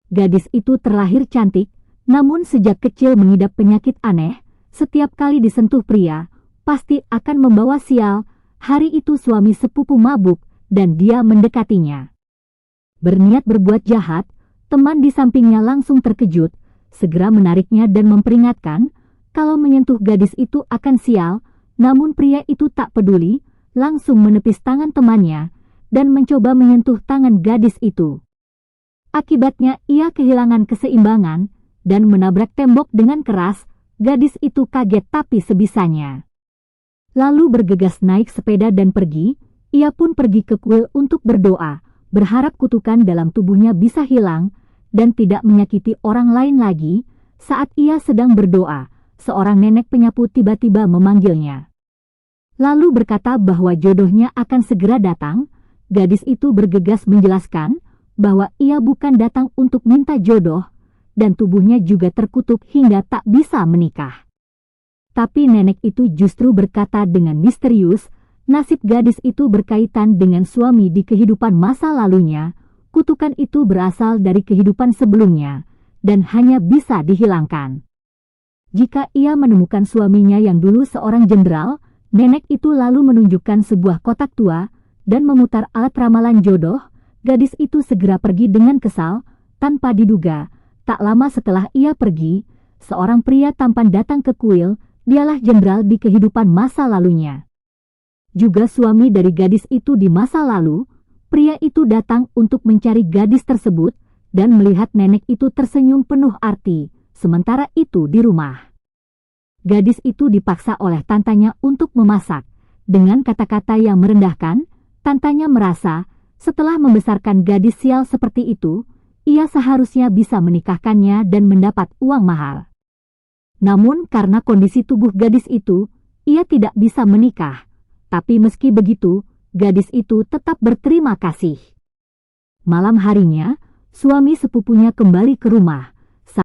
Gadis itu terlahir cantik, namun sejak kecil mengidap penyakit aneh. Setiap kali disentuh pria, pasti akan membawa sial. Hari itu suami sepupu mabuk, dan dia mendekatinya. Berniat berbuat jahat, teman di sampingnya langsung terkejut, segera menariknya dan memperingatkan, kalau menyentuh gadis itu akan sial. Namun pria itu tak peduli, langsung menepis tangan temannya, dan mencoba menyentuh tangan gadis itu. Akibatnya ia kehilangan keseimbangan, dan menabrak tembok dengan keras. Gadis itu kaget tapi sebisanya. Lalu bergegas naik sepeda dan pergi. Ia pun pergi ke kuil untuk berdoa, berharap kutukan dalam tubuhnya bisa hilang, dan tidak menyakiti orang lain lagi. Saat ia sedang berdoa, seorang nenek penyapu tiba-tiba memanggilnya. Lalu berkata bahwa jodohnya akan segera datang. Gadis itu bergegas menjelaskan bahwa ia bukan datang untuk minta jodoh, dan tubuhnya juga terkutuk hingga tak bisa menikah. Tapi nenek itu justru berkata dengan misterius, nasib gadis itu berkaitan dengan suami di kehidupan masa lalunya. Kutukan itu berasal dari kehidupan sebelumnya, dan hanya bisa dihilangkan jika ia menemukan suaminya yang dulu seorang jenderal. Nenek itu lalu menunjukkan sebuah kotak tua, dan memutar alat ramalan jodoh. Gadis itu segera pergi dengan kesal, tanpa diduga. Tak lama setelah ia pergi, seorang pria tampan datang ke kuil. Dialah jenderal di kehidupan masa lalunya. Juga suami dari gadis itu di masa lalu. Pria itu datang untuk mencari gadis tersebut, dan melihat nenek itu tersenyum penuh arti. Sementara itu di rumah, gadis itu dipaksa oleh tantanya untuk memasak. Dengan kata-kata yang merendahkan, tantanya merasa, setelah membesarkan gadis sial seperti itu, ia seharusnya bisa menikahkannya dan mendapat uang mahal. Namun karena kondisi tubuh gadis itu, ia tidak bisa menikah. Tapi meski begitu, gadis itu tetap berterima kasih. Malam harinya, suami sepupunya kembali ke rumah.